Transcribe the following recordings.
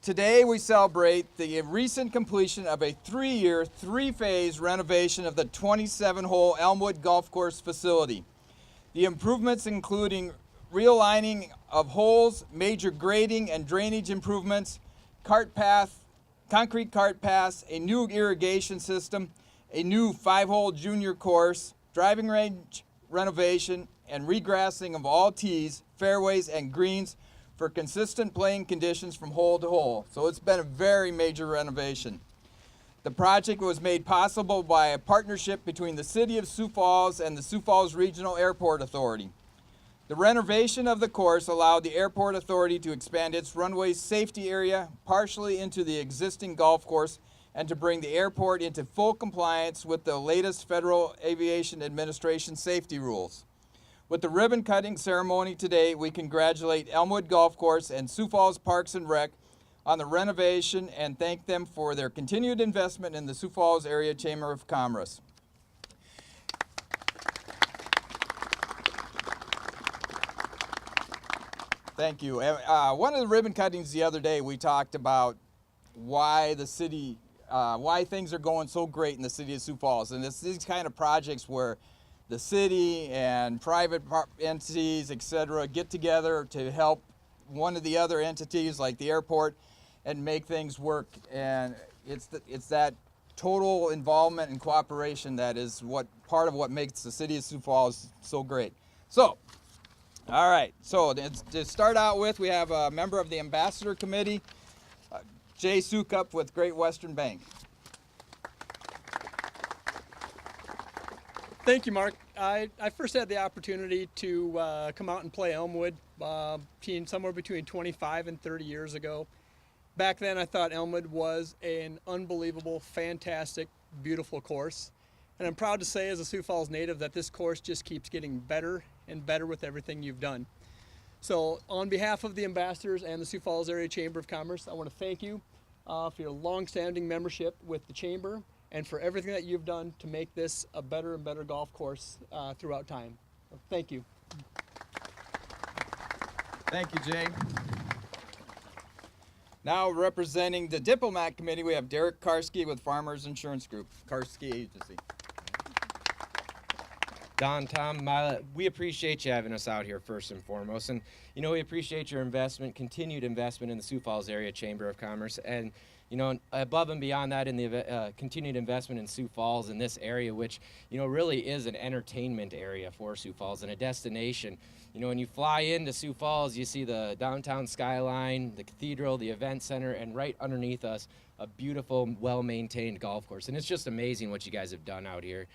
Today we celebrate the recent completion of a 3-year, 3-phase renovation of the 27-hole Elmwood Golf Course facility. The improvements including realigning of holes, major grading and drainage improvements, concrete cart paths, a new irrigation system, a new 5-hole junior course, driving range renovation, and regrassing of all tees, fairways, and greens for consistent playing conditions from hole to hole. So it's been a very major renovation. The project was made possible by a partnership between the City of Sioux Falls and the Sioux Falls Regional Airport Authority. The renovation of the course allowed the Airport Authority to expand its runway safety area partially into the existing golf course and to bring the airport into full compliance with the latest Federal Aviation Administration safety rules. With the ribbon cutting ceremony today, we congratulate Elmwood Golf Course and Sioux Falls Parks and Rec on the renovation and thank them for their continued investment in the Sioux Falls Area Chamber of Commerce. Thank you. One of the ribbon cuttings the other day, we talked about why the city, why things are going so great in the City of Sioux Falls. And it's these kind of projects where the city and private entities, etc., get together to help one of the other entities like the airport and make things work. And it's that total involvement and cooperation that is part of what makes the City of Sioux Falls so great. So, all right, so to start out with, we have a member of the Ambassador Committee, Jay Sukup with Great Western Bank. Thank you, Mark. I first had the opportunity to come out and play Elmwood somewhere between 25 and 30 years ago. Back then, I thought Elmwood was an unbelievable, fantastic, beautiful course. And I'm proud to say as a Sioux Falls native that this course just keeps getting better and better with everything you've done. So on behalf of the ambassadors and the Sioux Falls Area Chamber of Commerce, I want to thank you for your long-standing membership with the Chamber and for everything that you've done to make this a better and better golf course throughout time. Thank you. Thank you, Jay. Now representing the Diplomat Committee, we have Derek Karski with Farmers Insurance Group, Karski Agency. Don, Tom, we appreciate you having us out here first and foremost. And, you know, we appreciate your investment, continued investment in the Sioux Falls Area Chamber of Commerce. And, you know, above and beyond that, in the continued investment in Sioux Falls in this area, which, you know, really is an entertainment area for Sioux Falls and a destination. You know, when you fly into Sioux Falls, you see the downtown skyline, the cathedral, the event center, and right underneath us, a beautiful, well-maintained golf course. And it's just amazing what you guys have done out here.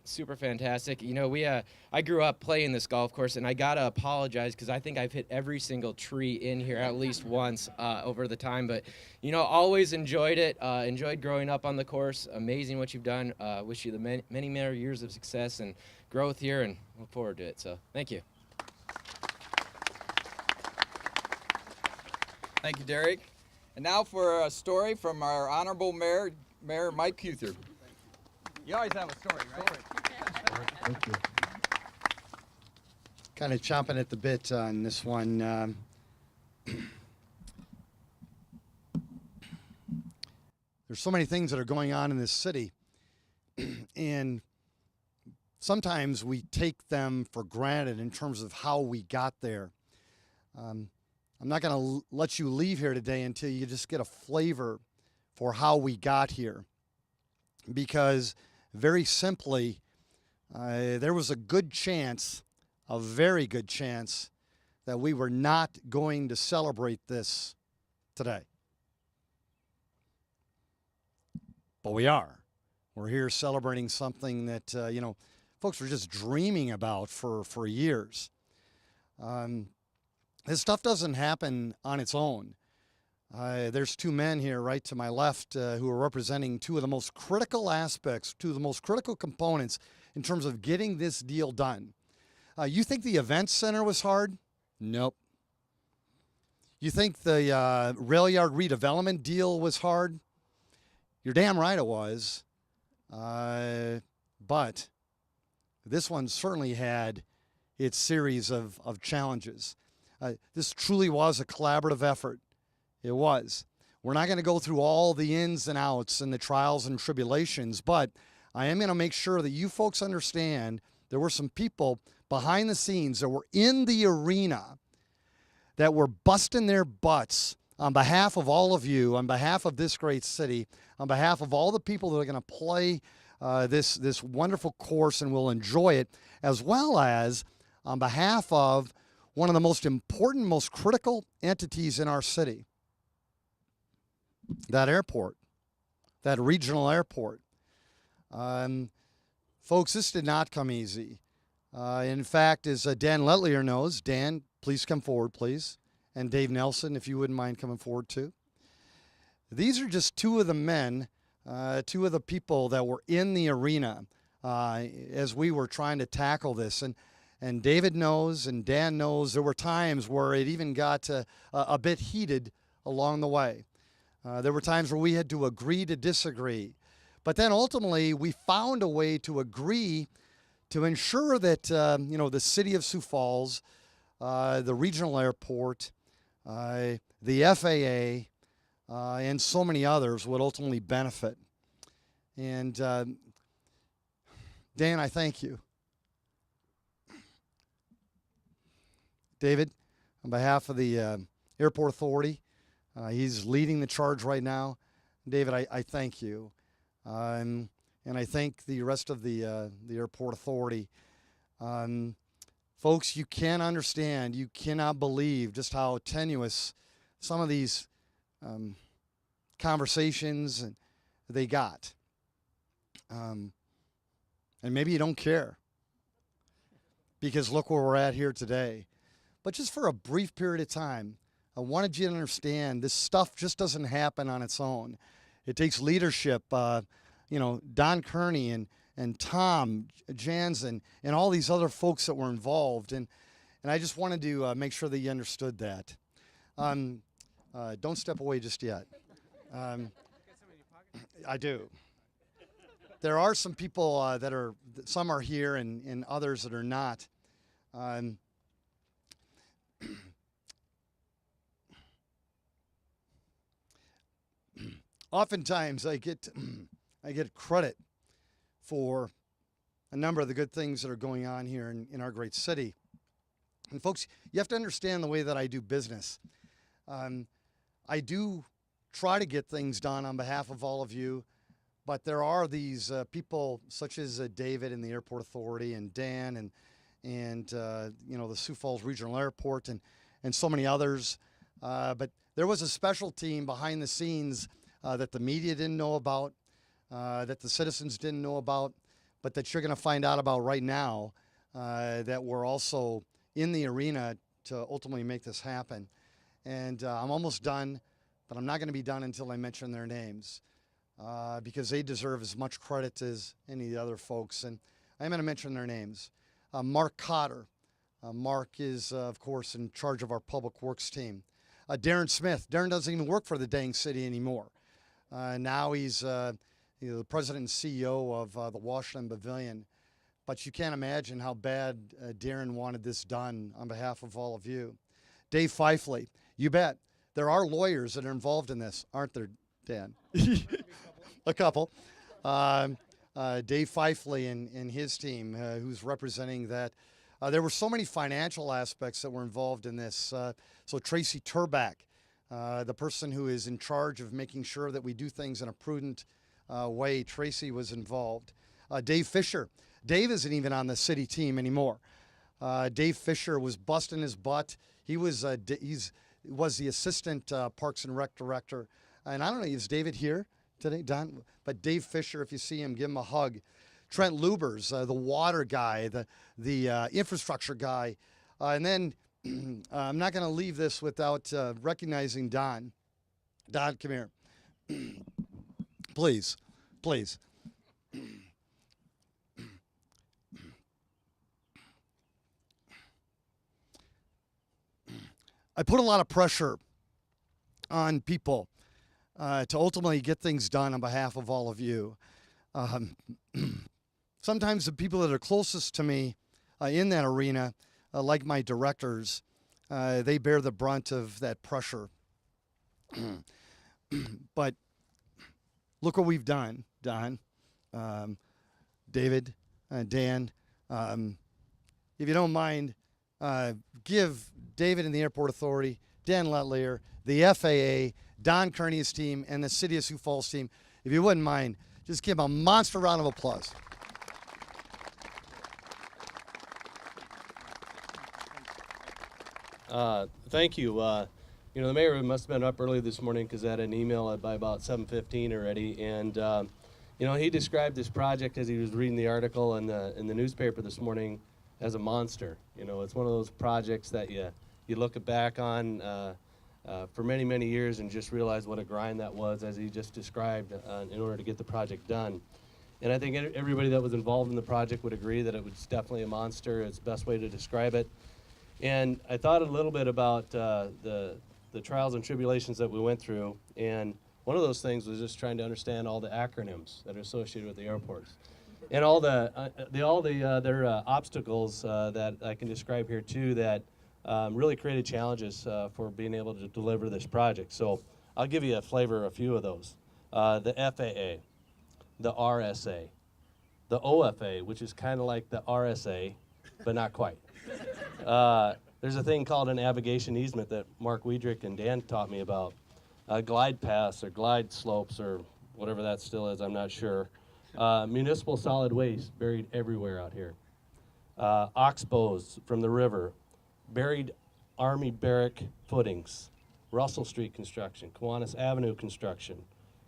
Super fantastic. You know, I grew up playing this golf course, and I gotta apologize because I think I've hit every single tree in here at least once over the time. But, you know, always enjoyed it. Enjoyed growing up on the course. Amazing what you've done. Wish you the many more years of success and growth here, and look forward to it. So, thank you. Thank you, Derek. And now for a story from our Honorable Mayor Mike Cuther. You always have a story, right? Thank you. Kind of chomping at the bit on this one. There's so many things that are going on in this city, and sometimes we take them for granted in terms of how we got there. I'm not going to let you leave here today until you just get a flavor for how we got here. Because very simply, there was a good chance, a very good chance, that we were not going to celebrate this today. But we are. We're here celebrating something that, you know, folks were just dreaming about for years. This stuff doesn't happen on its own. There's two men here right to my left who are representing two of the most critical aspects, two of the most critical components in terms of getting this deal done. You think the event center was hard? Nope. You think the rail yard redevelopment deal was hard? You're damn right it was. But this one certainly had its series of challenges. This truly was a collaborative effort. It was. We're not going to go through all the ins and outs and the trials and tribulations, but I am going to make sure that you folks understand there were some people behind the scenes that were in the arena that were busting their butts on behalf of all of you, on behalf of this great city, on behalf of all the people that are going to play this wonderful course and will enjoy it, as well as on behalf of one of the most important, most critical entities in our city, that airport, that regional airport. Folks, this did not come easy. In fact, as Dan Letlier knows, Dan, please come forward, please. And Dave Nelson, if you wouldn't mind coming forward too. These are just two of the men, two of the people that were in the arena as we were trying to tackle this. And David knows and Dan knows there were times where it even got a bit heated along the way. There were times where we had to agree to disagree. But then ultimately we found a way to agree to ensure that the City of Sioux Falls, the regional airport, the FAA, and so many others would ultimately benefit. And Dan, I thank you. David, on behalf of the Airport Authority, he's leading the charge right now. David, I thank you. And I thank the rest of the Airport Authority. Folks, you can't understand, you cannot believe just how tenuous some of these conversations they got. And maybe you don't care, because look where we're at here today. But just for a brief period of time, I wanted you to understand this stuff just doesn't happen on its own. It takes leadership. Don Kearney and Tom Jansen and all these other folks that were involved. And I just wanted to make sure that you understood that. Don't step away just yet. I do. There are some people some are here and others that are not. Oftentimes I get credit for a number of the good things that are going on here in our great city. And folks, you have to understand the way that I do business. I do try to get things done on behalf of all of you, but there are these people such as David and the Airport Authority and Dan and the Sioux Falls Regional Airport and so many others. But there was a special team behind the scenes that the media didn't know about, that the citizens didn't know about, but that you're going to find out about right now, that were also in the arena to ultimately make this happen. And I'm almost done, but I'm not going to be done until I mention their names, because they deserve as much credit as any of the other folks. And I'm going to mention their names. Mark Cotter. Mark is, of course, in charge of our public works team. Darren Smith. Darren doesn't even work for the dang city anymore. Now he's the president and CEO of the Washington Pavilion. But you can't imagine how bad Darren wanted this done on behalf of all of you. Dave Fifley. You bet. There are lawyers that are involved in this, aren't there, Dan? A couple. Dave Fifley and his team, who's representing that. There were so many financial aspects that were involved in this. So Tracy Turback, the person who is in charge of making sure that we do things in a prudent way, Tracy was involved. Dave Fisher. Dave isn't even on the city team anymore. Dave Fisher was busting his butt. He was the assistant Parks and Rec director. And I don't know, is David here today, Don? But Dave Fisher, if you see him, give him a hug. Trent Lubers, the water guy, the infrastructure guy. And then I'm not going to leave this without recognizing Don. Don, come here. Please, please. I put a lot of pressure on people to ultimately get things done on behalf of all of you. Sometimes the people that are closest to me in that arena, like my directors, they bear the brunt of that pressure. But look what we've done, Don, David, Dan. If you don't mind, give David and the Airport Authority, Dan Letlier, the FAA, Don Kearney's team, and the City of Sioux Falls team, if you wouldn't mind, just give them a monster round of applause. Thank you. You know, the mayor must have been up early this morning because I had an email by about 7:15 already, and you know, he described this project as he was reading the article in the newspaper this morning as a monster. You know, it's one of those projects that you look back on for many years and just realize what a grind that was, as he just described, in order to get the project done. And I think everybody that was involved in the project would agree that it was definitely a monster. It's the best way to describe it. And I thought a little bit about the trials and tribulations that we went through, and one of those things was just trying to understand all the acronyms that are associated with the airports, and all their obstacles that I can describe here too, that really created challenges for being able to deliver this project. So I'll give you a flavor of a few of those. The FAA, the RSA, the OFA, which is kind of like the RSA, but not quite. There's a thing called a navigation easement that Mark Wiedrich and Dan taught me about. Glide paths or glide slopes or whatever that still is, I'm not sure. Municipal solid waste buried everywhere out here. Oxbows from the river. Buried Army barrack footings. Russell Street construction. Kiwanis Avenue construction.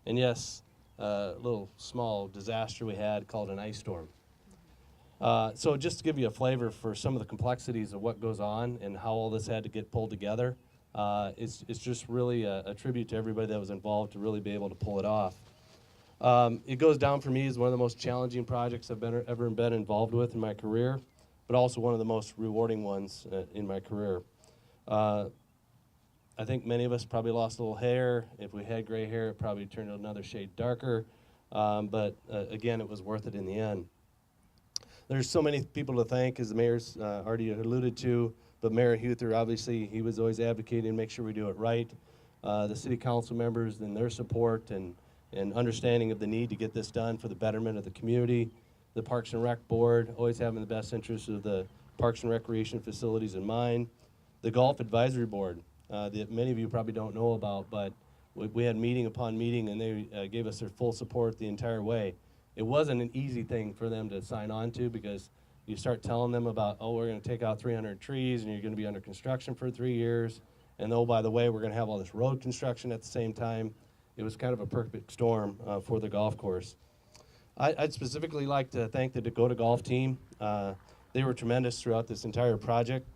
And yes, a little small disaster we had called an ice storm. So just to give you a flavor for some of the complexities of what goes on and how all this had to get pulled together, it's just really a tribute to everybody that was involved to really be able to pull it off. It goes down for me as one of the most challenging projects I've ever been involved with in my career, but also one of the most rewarding ones in my career. I think many of us probably lost a little hair. If we had gray hair, it probably turned another shade darker. But again, it was worth it in the end. There's so many people to thank, as the mayor's already alluded to, but Mayor Huther, obviously, he was always advocating to make sure we do it right. The city council members and their support and understanding of the need to get this done for the betterment of the community. The Parks and Rec Board, always having the best interests of the Parks and Recreation facilities in mind. The Golf Advisory Board, that many of you probably don't know about, but we had meeting upon meeting, and they gave us their full support the entire way. It wasn't an easy thing for them to sign on to, because you start telling them about, oh, we're going to take out 300 trees and you're going to be under construction for 3 years, and oh, by the way, we're going to have all this road construction at the same time. It was kind of a perfect storm for the golf course. I'd specifically like to thank the Dakota Golf team. They were tremendous throughout this entire project.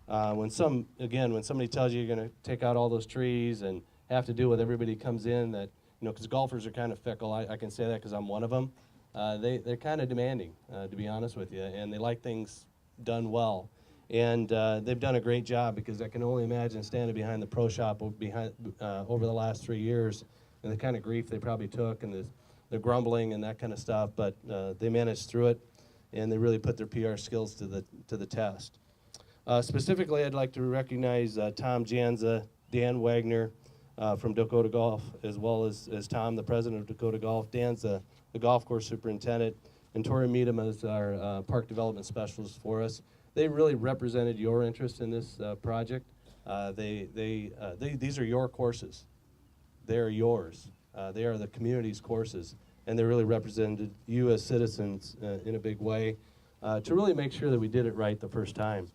When somebody tells you you're going to take out all those trees and have to deal with everybody comes in, that, you know, because golfers are kind of fickle. I can say that because I'm one of them. They're kind of demanding, to be honest with you, and they like things done well. And they've done a great job, because I can only imagine standing behind the pro shop over the last 3 years and the kind of grief they probably took and the grumbling and that kind of stuff. But they managed through it, and they really put their PR skills to the test. Specifically, I'd like to recognize Tom Janza, Dan Wagner from Dakota Golf, as well as Tom, the president of Dakota Golf. Dan's the golf course superintendent, and Tori Meadham is our park development specialist for us. They really represented your interest in this project. These are your courses. They are yours. They are the community's courses, and they really represented you as citizens in a big way to really make sure that we did it right the first time.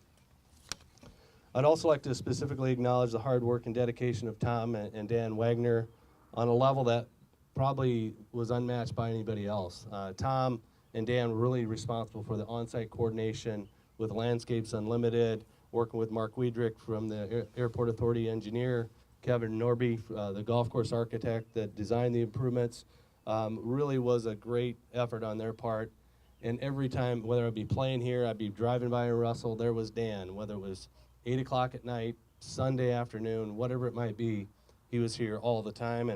I'd also like to specifically acknowledge the hard work and dedication of Tom and Dan Wagner on a level that probably was unmatched by anybody else. Tom and Dan were really responsible for the on-site coordination with Landscapes Unlimited, working with Mark Wiedrich from the Airport Authority engineer, Kevin Norby, the golf course architect that designed the improvements. Really was a great effort on their part. And every time, whether I'd be playing here, I'd be driving by in Russell, there was Dan. Whether it was 8 o'clock at night, Sunday afternoon, whatever it might be, he was here all the time.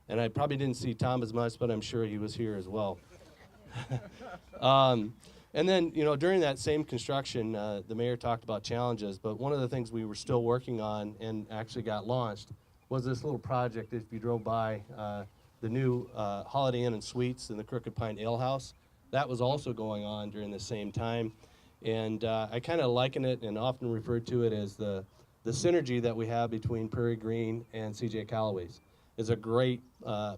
And I probably didn't see Tom as much, but I'm sure he was here as well. And then, you know, during that same construction, the mayor talked about challenges, but one of the things we were still working on and actually got launched was this little project. If you drove by the new Holiday Inn and Suites in the Crooked Pine Ale House, that was also going on during the same time. And I kind of liken it and often refer to it as the synergy that we have between Prairie Green and CJ Callaway's. It's a great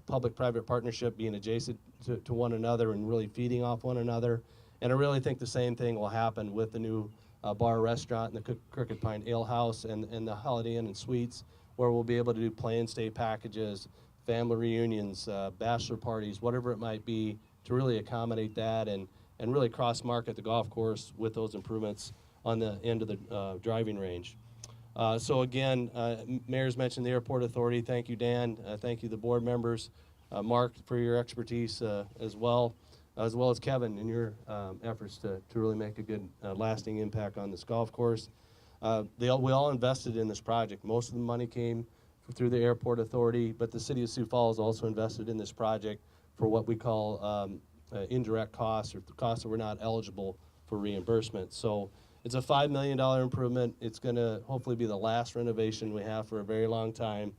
public-private partnership, being adjacent to one another and really feeding off one another. And I really think the same thing will happen with the new bar restaurant and the Crooked Pine Ale House and the Holiday Inn and Suites, where we'll be able to do play and stay packages, family reunions, bachelor parties, whatever it might be, to really accommodate that and really cross-market the golf course with those improvements on the end of the driving range. So again, Mayor's mentioned the Airport Authority. Thank you, Dan. Thank you, the board members. Mark, for your expertise as well as Kevin in your efforts to really make a good lasting impact on this golf course. We all invested in this project. Most of the money came through the Airport Authority, but the City of Sioux Falls also invested in this project for what we call indirect costs, or costs that were not eligible for reimbursement. So it's a $5 million improvement. It's going to hopefully be the last renovation we have for a very long time.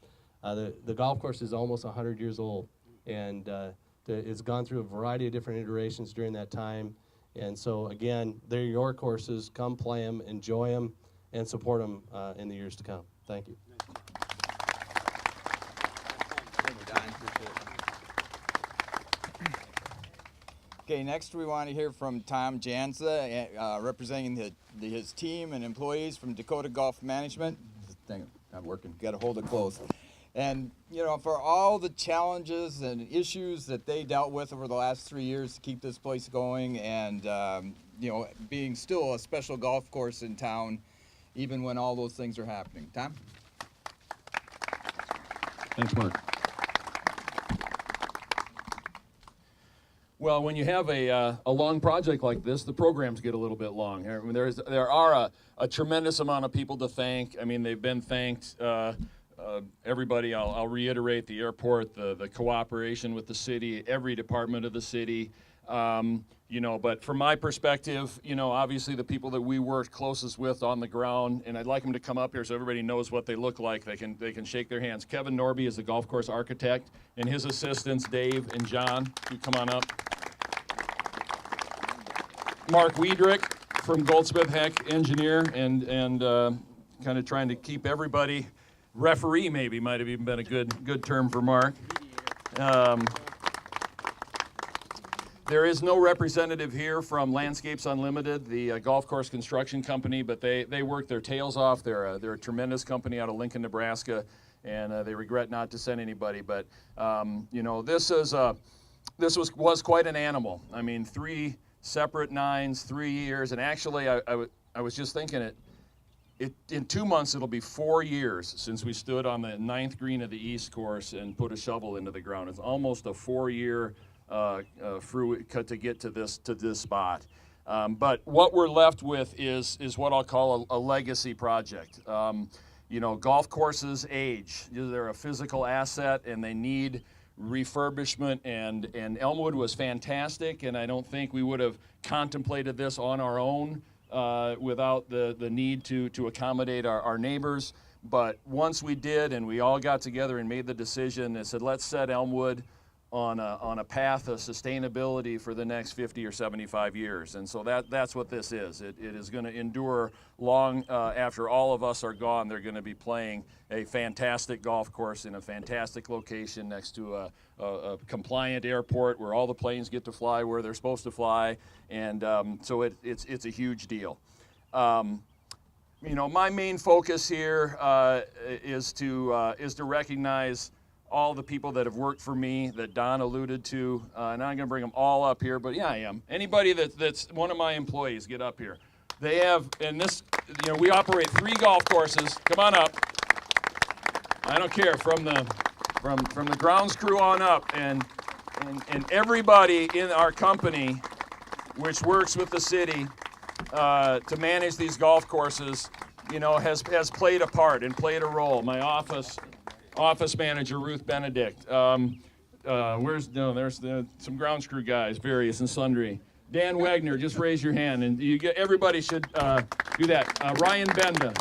The golf course is almost 100 years old, and it's gone through a variety of different iterations during that time. And so again, they're your courses. Come play them, enjoy them, and support them in the years to come. Thank you. Okay, next we want to hear from Tom Janza, representing his team and employees from Dakota Golf Management. This thing not working, got to hold it close. And, you know, for all the challenges and issues that they dealt with over the last 3 years to keep this place going, and, you know, being still a special golf course in town, even when all those things are happening. Tom? Thanks, Mark. Well, when you have a long project like this, the programs get a little bit long. I mean, there are a tremendous amount of people to thank. I mean, they've been thanked. Everybody, I'll reiterate, the airport, the cooperation with the city, every department of the city. You know, but from my perspective, you know, obviously the people that we worked closest with on the ground, and I'd like them to come up here so everybody knows what they look like. They can shake their hands. Kevin Norby is the golf course architect, and his assistants, Dave and John, you come on up. Mark Wiedrich from Goldsmith Heck, engineer, and kind of trying to keep everybody. Referee maybe might have even been a good term for Mark. There is no representative here from Landscapes Unlimited, the golf course construction company, but they work their tails off. They're a tremendous company out of Lincoln, Nebraska, and they regret not to send anybody. But you know, this was quite an animal. I mean, 3 separate nines, 3 years, and actually I was just thinking in 2 months it'll be 4 years since we stood on the 9th green of the East course and put a shovel into the ground. It's almost a 4-year cut to get to this spot. But what we're left with is what I'll call a legacy project. You know, golf courses age. They're a physical asset and they need refurbishment, and Elmwood was fantastic, and I don't think we would have contemplated this on our own without the need to accommodate our neighbors. But once we did, and we all got together and made the decision and said, let's set Elmwood on a path of sustainability for the next 50 or 75 years. And so that's what this is. It is going to endure long after all of us are gone. They're going to be playing a fantastic golf course in a fantastic location next to a compliant airport where all the planes get to fly where they're supposed to fly. And so it's a huge deal. You know, my main focus here is to recognize all the people that have worked for me that Don alluded to, and I'm going to bring them all up here, but yeah, I am. Anybody that's one of my employees, get up here. They have, and this, you know, we operate 3 golf courses. Come on up. I don't care, from the grounds crew on up, and everybody in our company, which works with the city to manage these golf courses, you know, has played a part and played a role. My office manager, Ruth Benedict. There's some grounds crew guys, various and sundry. Dan Wagner, just raise your hand, and everybody should do that. Ryan Benda.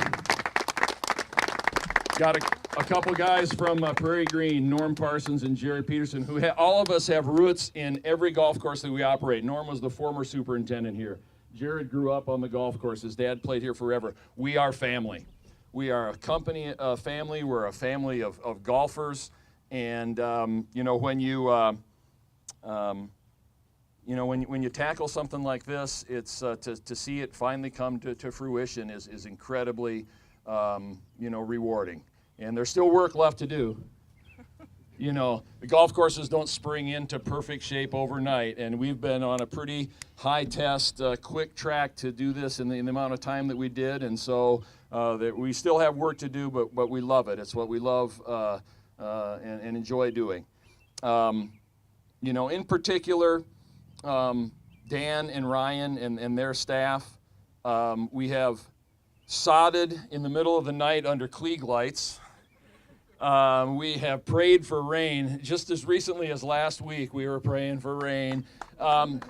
Got a couple guys from Prairie Green, Norm Parsons and Jerry Peterson, who all of us have roots in every golf course that we operate. Norm was the former superintendent here. Jared grew up on the golf course. His dad played here forever. We are family. We are a company family. We're a family of golfers. And, you know, when you tackle something like this, it's to see it finally come to fruition is incredibly, rewarding. And there's still work left to do. You know, the golf courses don't spring into perfect shape overnight, and we've been on a pretty high test, quick track to do this in the amount of time that we did, and so that we still have work to do, but we love it. It's what we love and enjoy doing. In particular, Dan and Ryan and their staff, we have sodded in the middle of the night under Klieg lights. We have prayed for rain. Just as recently as last week, we were praying for rain. And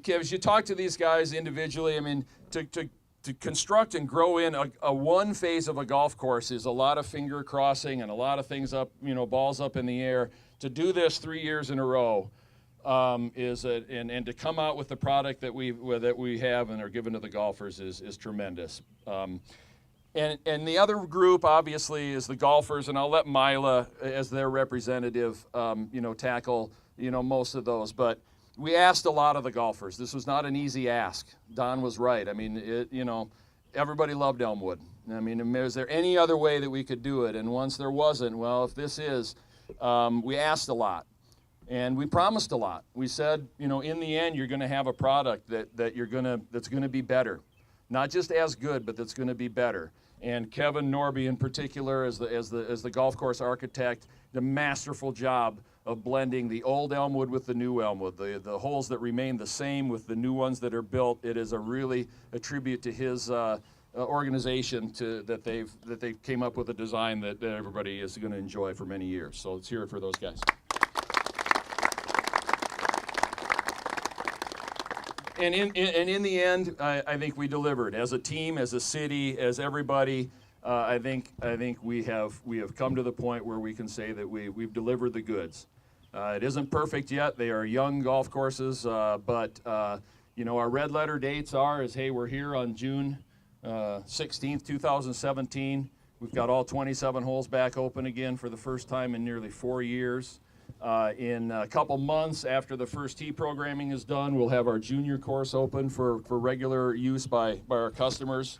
as you talk to these guys individually, I mean, to construct and grow in a one phase of a golf course is a lot of finger crossing and a lot of things up, balls up in the air. To do this 3 years in a row and to come out with the product that we have and are given to the golfers is tremendous. And the other group, obviously, is the golfers, and I'll let Mila, as their representative, tackle, most of those. But we asked a lot of the golfers. This was not an easy ask. Don was right. I mean, everybody loved Elmwood. I mean, is there any other way that we could do it? And once there wasn't, well, if this is, we asked a lot. And we promised a lot. We said, in the end, you're going to have a product that's going to be better. Not just as good, but that's going to be better. And Kevin Norby, in particular, as the golf course architect, did a masterful job of blending the old Elmwood with the new Elmwood. The holes that remain the same with the new ones that are built. It is a tribute to his organization that they came up with a design that everybody is going to enjoy for many years. So let's hear it for those guys. And in the end, I think we delivered as a team, as a city, as everybody. I think we have come to the point where we can say that we've delivered the goods. It isn't perfect yet. They are young golf courses, but our red letter dates we're here on June 16th, 2017. We've got all 27 holes back open again for the first time in nearly 4 years. In a couple months after the first tee programming is done, we'll have our junior course open for regular use by our customers.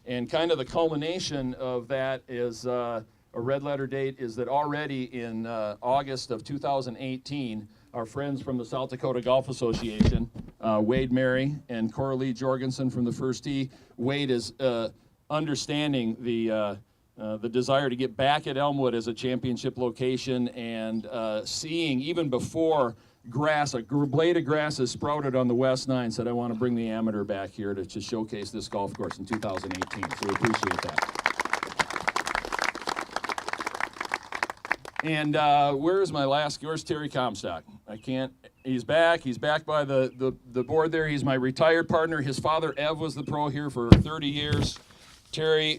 And kind of the culmination of that is a red letter date is that already in August of 2018, our friends from the South Dakota Golf Association, Wade Mary and Coralie Jorgensen from the first tee. Wade is understanding the desire to get back at Elmwood as a championship location and seeing even before a blade of grass has sprouted on the West 9, said I want to bring the amateur back here to showcase this golf course in 2018. So we appreciate that. And where's Terry Comstock? He's back by the board there. He's my retired partner. His father, Ev, was the pro here for 30 years. Terry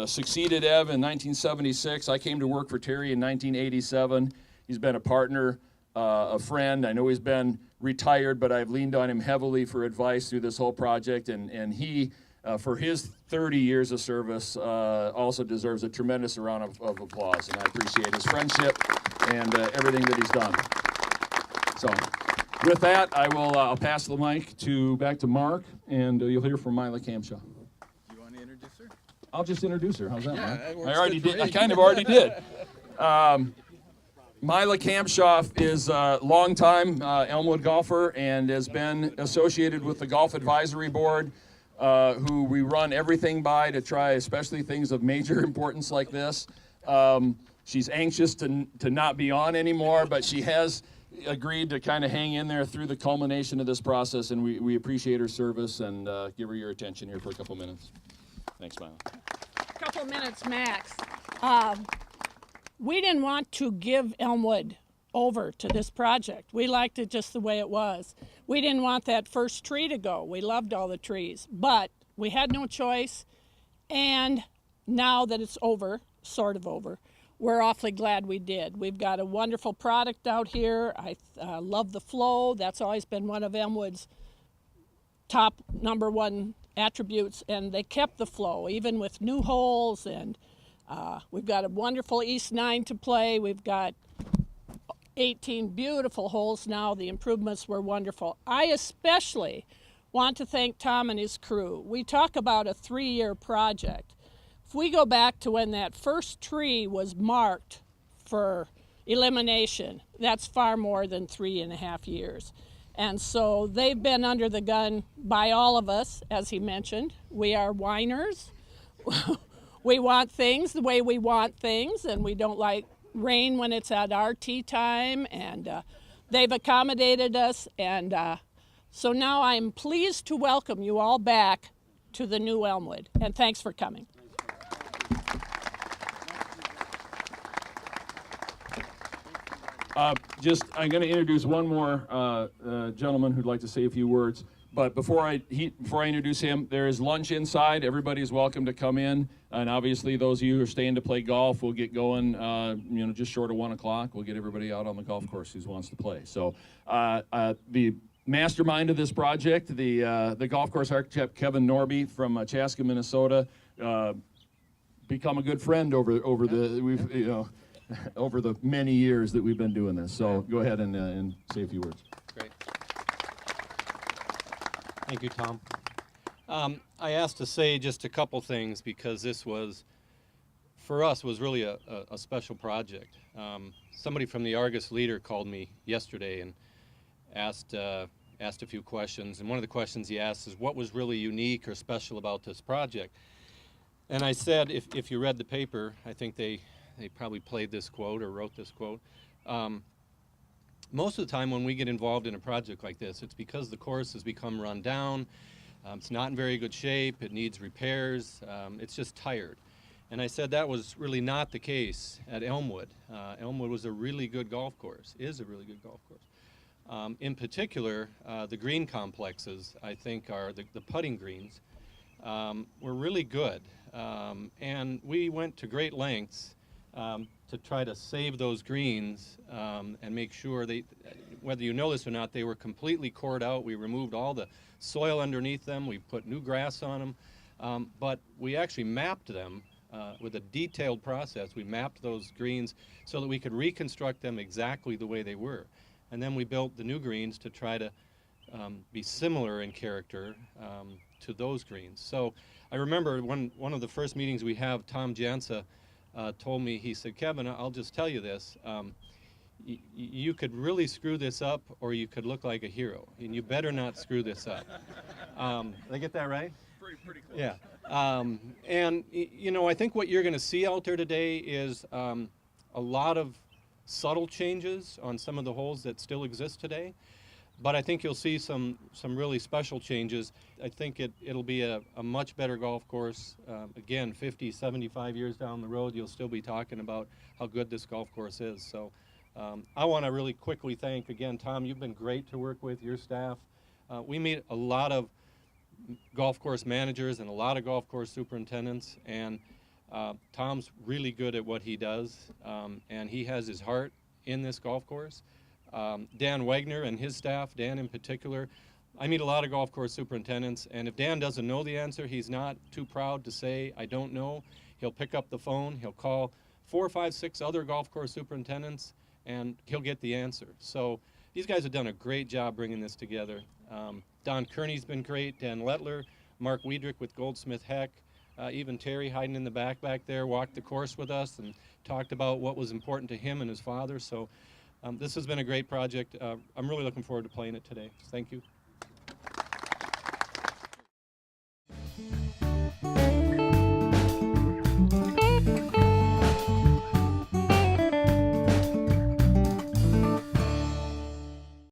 succeeded Ev in 1976. I came to work for Terry in 1987. He's been a partner, a friend. I know he's been retired, but I've leaned on him heavily for advice through this whole project. And he, for his 30 years of service, also deserves a tremendous round of applause. And I appreciate his friendship and everything that he's done. So with that, I'll pass the mic back to Mark, and you'll hear from Mila Camshaw. I'll just introduce her. How's that, Mike? I already did. I kind of already did. Mila Camshaw is a longtime Elmwood golfer and has been associated with the Golf Advisory Board, who we run everything by to try, especially things of major importance like this. She's anxious to not be on anymore, but she has agreed to kind of hang in there through the culmination of this process, and we appreciate her service and give her your attention here for a couple minutes. Thanks, Mila. A couple minutes max. We didn't want to give Elmwood over to this project. We liked it just the way it was. We didn't want that first tree to go. We loved all the trees, but we had no choice. And now that it's over, sort of over, we're awfully glad we did. We've got a wonderful product out here. I love the flow. That's always been one of Elmwood's top #1 attributes, and they kept the flow, even with new holes, and we've got a wonderful East 9 to play. We've got 18 beautiful holes now. The improvements were wonderful. I especially want to thank Tom and his crew. We talk about a 3-year project. If we go back to when that first tree was marked for elimination, that's far more than 3.5 years. And so they've been under the gun by all of us, as he mentioned. We are whiners. We want things the way we want things, and we don't like rain when it's at our tea time, and they've accommodated us. And so now I'm pleased to welcome you all back to the new Elmwood, and thanks for coming. I'm going to introduce one more gentleman who'd like to say a few words. But before I introduce him, there is lunch inside. Everybody's welcome to come in. And obviously, those of you who are staying to play golf, we'll get going, just short of 1 o'clock. We'll get everybody out on the golf course who wants to play. So the mastermind of this project, the golf course architect, Kevin Norby from Chaska, Minnesota, become a good friend over the many years that we've been doing this. So go ahead and say a few words. Great. Thank you, Tom. I asked to say just a couple things because this was, for us, was really a special project. Somebody from the Argus Leader called me yesterday and asked a few questions. And one of the questions he asked is, what was really unique or special about this project? And I said, if you read the paper, I think they probably played this quote or wrote this quote. Most of the time when we get involved in a project like this, it's because the course has become run down, it's not in very good shape, it needs repairs, it's just tired. And I said that was really not the case at Elmwood. Elmwood was a really good golf course, is a really good golf course. In particular, the green complexes, I think, are the putting greens, were really good. And we went to great lengths to try to save those greens and make sure whether you know this or not, they were completely cored out. We removed all the soil underneath them. We put new grass on them. But we actually mapped them with a detailed process. We mapped those greens so that we could reconstruct them exactly the way they were. And then we built the new greens to try to be similar in character to those greens. So I remember one of the first meetings we have, Tom Jansa told me, he said, Kevin, I'll just tell you this, you could really screw this up or you could look like a hero, and you better not screw this up. Did I get that right? Pretty close. Yeah. And I think what you're going to see out there today is a lot of subtle changes on some of the holes that still exist today. But I think you'll see some really special changes. I think it'll be a much better golf course. Again, 50, 75 years down the road, you'll still be talking about how good this golf course is. So I want to really quickly thank, again, Tom, you've been great to work with, your staff. We meet a lot of golf course managers and a lot of golf course superintendents, and Tom's really good at what he does, and he has his heart in this golf course. Dan Wagner and his staff, Dan in particular, I meet a lot of golf course superintendents, and if Dan doesn't know the answer, he's not too proud to say, I don't know. He'll pick up the phone, he'll call 4, 5, 6 other golf course superintendents, and he'll get the answer. So these guys have done a great job bringing this together. Don Kearney's been great, Dan Lettler, Mark Wiedrick with Goldsmith Heck, even Terry hiding in the back there walked the course with us and talked about what was important to him and his father. So this has been a great project. I'm really looking forward to playing it today. Thank you.